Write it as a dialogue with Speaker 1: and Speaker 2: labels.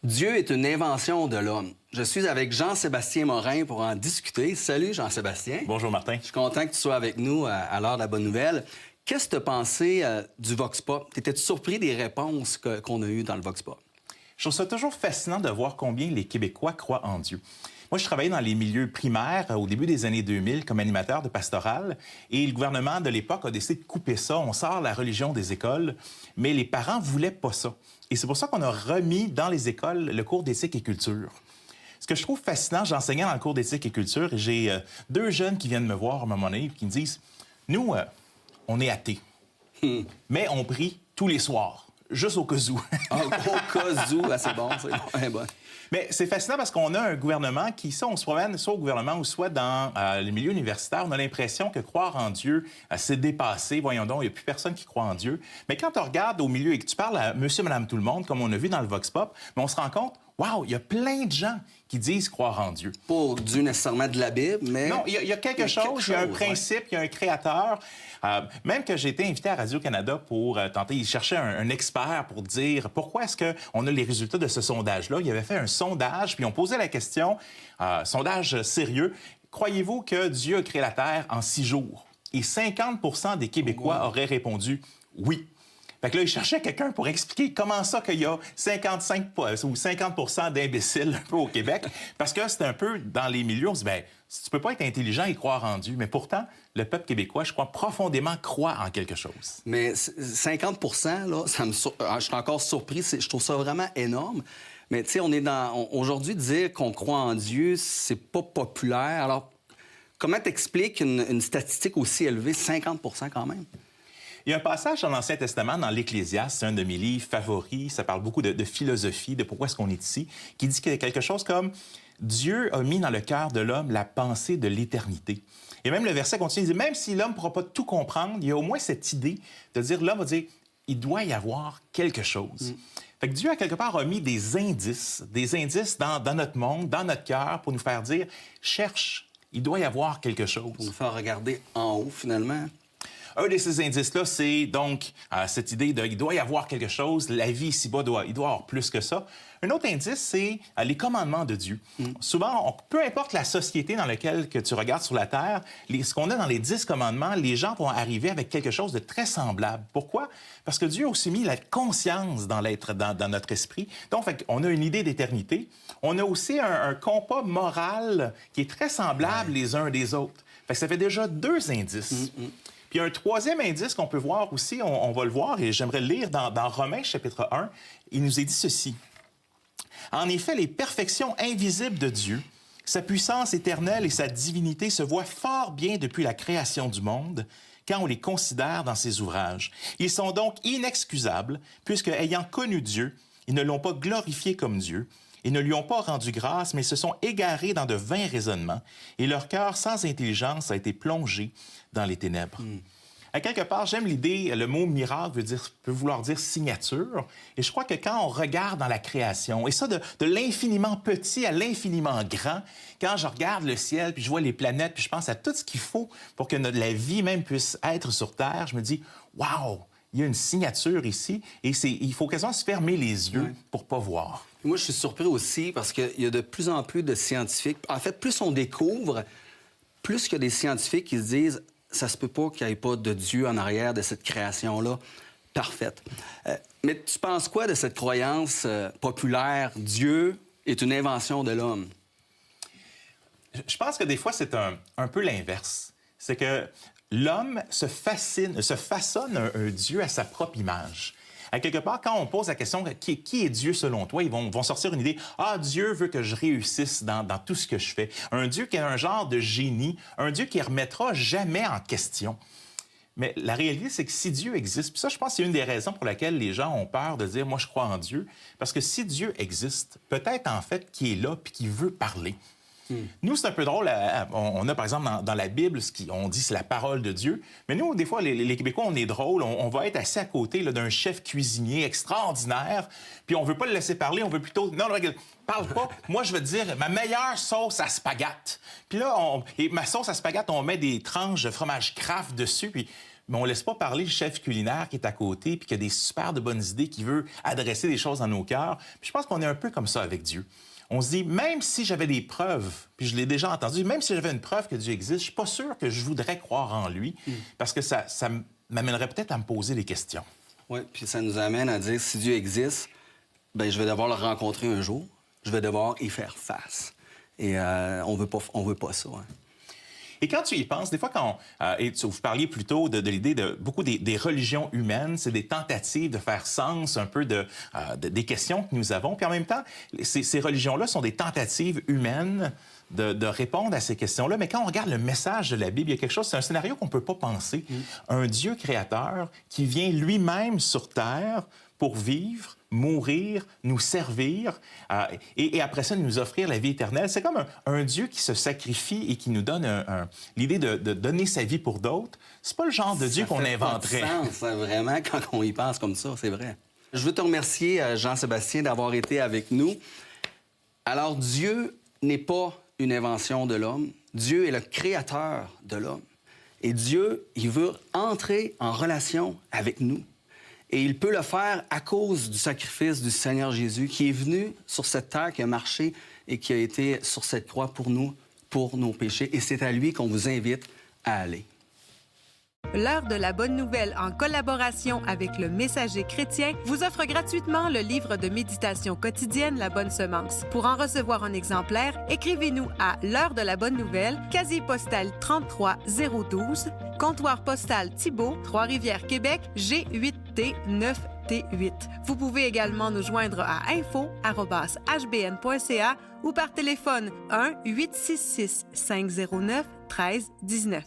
Speaker 1: Dieu est une invention de l'homme. Je suis avec Jean-Sébastien Morin pour en discuter. Salut Jean-Sébastien.
Speaker 2: Bonjour Martin.
Speaker 1: Je suis content que tu sois avec nous à l'heure de la bonne nouvelle. Qu'est-ce que tu as pensé du Vox Pop? T'étais-tu surpris des réponses qu'on a eues dans le Vox Pop?
Speaker 2: Je trouve ça toujours fascinant de voir combien les Québécois croient en Dieu. Moi, je travaillais dans les milieux primaires au début des années 2000 comme animateur de pastoral et le gouvernement de l'époque a décidé de couper ça. On sort la religion des écoles, mais les parents voulaient pas ça. Et c'est pour ça qu'on a remis dans les écoles le cours d'éthique et culture. Ce que je trouve fascinant, j'enseignais dans le cours d'éthique et culture et j'ai deux jeunes qui viennent me voir à un moment donné et qui me disent « Nous, on est athées, mais on prie tous les soirs, juste au cas où. »
Speaker 1: Au cas où, c'est bon, c'est bon. Ouais, bon.
Speaker 2: Mais c'est fascinant parce qu'on a un gouvernement qui, ça, on se promène soit au gouvernement ou soit dans le milieu universitaire, on a l'impression que croire en Dieu, c'est dépassé. Voyons donc, il n'y a plus personne qui croit en Dieu. Mais quand on regarde au milieu et que tu parles à monsieur, madame, tout le monde, comme on a vu dans le Vox Pop, mais on se rend compte, wow, il y a plein de gens qui disent croire en Dieu.
Speaker 1: Pas Dieu nécessairement de la Bible, mais...
Speaker 2: Non, il y a quelque chose, il y a un principe, il y a un créateur. Même que j'ai été invité à Radio-Canada pour tenter, ils cherchaient un expert pour dire pourquoi est-ce qu'on a les résultats de ce sondage-là. Il avait fait un sondage, puis on posait la question, sondage sérieux, croyez-vous que Dieu a créé la Terre en 6 jours? Et 50 des Québécois auraient répondu oui. Fait que là, ils cherchaient quelqu'un pour expliquer comment ça qu'il y a 55 ou 50 d'imbéciles un peu au Québec. Parce que c'est un peu dans les milieux, on se dit, bien, si tu peux pas être intelligent et croire en Dieu. Mais pourtant, le peuple québécois, je crois, profondément croit en quelque chose.
Speaker 1: Mais 50 là, je suis encore surpris. Je trouve ça vraiment énorme. Mais tu sais, on est aujourd'hui, dire qu'on croit en Dieu, c'est pas populaire. Alors, comment t'expliques une statistique aussi élevée, 50 quand même?
Speaker 2: Il y a un passage dans l'Ancien Testament, dans l'Ecclésiaste, c'est un de mes livres favoris, ça parle beaucoup de philosophie, de pourquoi est-ce qu'on est ici, qui dit quelque chose comme « Dieu a mis dans le cœur de l'homme la pensée de l'éternité ». Et même le verset continue, il dit « Même si l'homme ne pourra pas tout comprendre, il y a au moins cette idée de dire, l'homme va dire « Il doit y avoir quelque chose ». Fait que Dieu, à quelque part, a mis des indices dans notre monde, dans notre cœur, pour nous faire dire « Cherche, il doit y avoir quelque chose ».
Speaker 1: Pour nous faire regarder en haut, finalement.
Speaker 2: Un de ces indices-là, c'est donc cette idée de il doit y avoir quelque chose, la vie ici-bas, il doit y avoir plus que ça. Un autre indice, c'est les commandements de Dieu. Souvent, peu importe la société dans laquelle que tu regardes sur la Terre, ce qu'on a dans les 10 commandements, les gens vont arriver avec quelque chose de très semblable. Pourquoi? Parce que Dieu a aussi mis la conscience dans notre esprit. Donc, on a une idée d'éternité. On a aussi un compas moral qui est très semblable les uns des autres. Fait que ça fait déjà 2 indices. Puis un troisième indice qu'on peut voir aussi, on va le voir, et j'aimerais le lire dans Romains, chapitre 1, il nous est dit ceci. « En effet, les perfections invisibles de Dieu, sa puissance éternelle et sa divinité se voient fort bien depuis la création du monde, quand on les considère dans ses ouvrages. Ils sont donc inexcusables, puisque, ayant connu Dieu, ils ne l'ont pas glorifié comme Dieu, ils ne lui ont pas rendu grâce, mais se sont égarés dans de vains raisonnements, et leur cœur sans intelligence a été plongé dans les ténèbres. À quelque part, j'aime l'idée, le mot miracle peut vouloir dire signature, et je crois que quand on regarde dans la création, et ça de l'infiniment petit à l'infiniment grand, quand je regarde le ciel, puis je vois les planètes, puis je pense à tout ce qu'il faut pour que la vie même puisse être sur Terre, je me dis « Wow! » Il y a une signature ici, et il faut quasiment se fermer les yeux pour pas voir.
Speaker 1: Moi, je suis surpris aussi parce qu'il y a de plus en plus de scientifiques. En fait, plus on découvre, plus qu'il y a des scientifiques qui se disent « ça se peut pas qu'il n'y ait pas de Dieu en arrière de cette création-là parfaite ». Mais tu penses quoi de cette croyance populaire « Dieu est une invention de l'homme » ?
Speaker 2: Je pense que des fois, c'est un peu l'inverse. C'est que l'homme se façonne un Dieu à sa propre image. À quelque part, quand on pose la question « Qui est Dieu selon toi? » ils vont sortir une idée « Ah, Dieu veut que je réussisse dans tout ce que je fais. » Un Dieu qui est un genre de génie, un Dieu qui ne remettra jamais en question. Mais la réalité, c'est que si Dieu existe, puis ça, je pense que c'est une des raisons pour laquelle les gens ont peur de dire « Moi, je crois en Dieu. » Parce que si Dieu existe, peut-être en fait qu'il est là puis qu'il veut parler. Nous, c'est un peu drôle. On a, par exemple, dans la Bible, on dit c'est la parole de Dieu. Mais nous, des fois, les Québécois, on est drôle. On va être assis à côté d'un chef cuisinier extraordinaire, puis on veut pas le laisser parler. On veut plutôt... Non, regarde, parle pas. Moi, je veux te dire ma meilleure sauce à spaghetti. Puis là, ma sauce à spaghetti, on met des tranches de fromage Kraft dessus, puis mais on ne laisse pas parler le chef culinaire qui est à côté puis qui a des super de bonnes idées, qui veut adresser des choses dans nos cœurs. Puis je pense qu'on est un peu comme ça avec Dieu. On se dit, même si j'avais des preuves, puis je l'ai déjà entendu, même si j'avais une preuve que Dieu existe, je suis pas sûr que je voudrais croire en lui, parce que ça m'amènerait peut-être à me poser des questions.
Speaker 1: Oui, puis ça nous amène à dire, si Dieu existe, bien, je vais devoir le rencontrer un jour, je vais devoir y faire face. Et on veut pas ça. Hein.
Speaker 2: Et quand tu y penses, des fois, vous parliez plutôt de l'idée de beaucoup des religions humaines, c'est des tentatives de faire sens un peu des questions que nous avons. Puis en même temps, ces religions-là sont des tentatives humaines de répondre à ces questions-là. Mais quand on regarde le message de la Bible, il y a quelque chose, c'est un scénario qu'on ne peut pas penser. Un Dieu créateur qui vient lui-même sur Terre pour vivre, mourir, nous servir et après ça, nous offrir la vie éternelle. C'est comme un Dieu qui se sacrifie et qui nous donne l'idée de donner sa vie pour d'autres. C'est pas le genre de Dieu qu'on inventerait.
Speaker 1: Ça fait pas de sens, vraiment, quand on y pense comme ça, c'est vrai. Je veux te remercier, Jean-Sébastien, d'avoir été avec nous. Alors, Dieu n'est pas une invention de l'homme. Dieu est le créateur de l'homme. Et Dieu, il veut entrer en relation avec nous. Et il peut le faire à cause du sacrifice du Seigneur Jésus qui est venu sur cette terre, qui a marché et qui a été sur cette croix pour nous, pour nos péchés. Et c'est à lui qu'on vous invite à aller.
Speaker 3: L'heure de la bonne nouvelle, en collaboration avec le Messager chrétien, vous offre gratuitement le livre de méditation quotidienne La Bonne Semence. Pour en recevoir un exemplaire, écrivez-nous à l'heure de la bonne nouvelle, casier postal 33012, comptoir postal Thibault, Trois-Rivières, Québec, G8T 9T8. Vous pouvez également nous joindre à info@hbn.ca ou par téléphone 1-866-509-1319.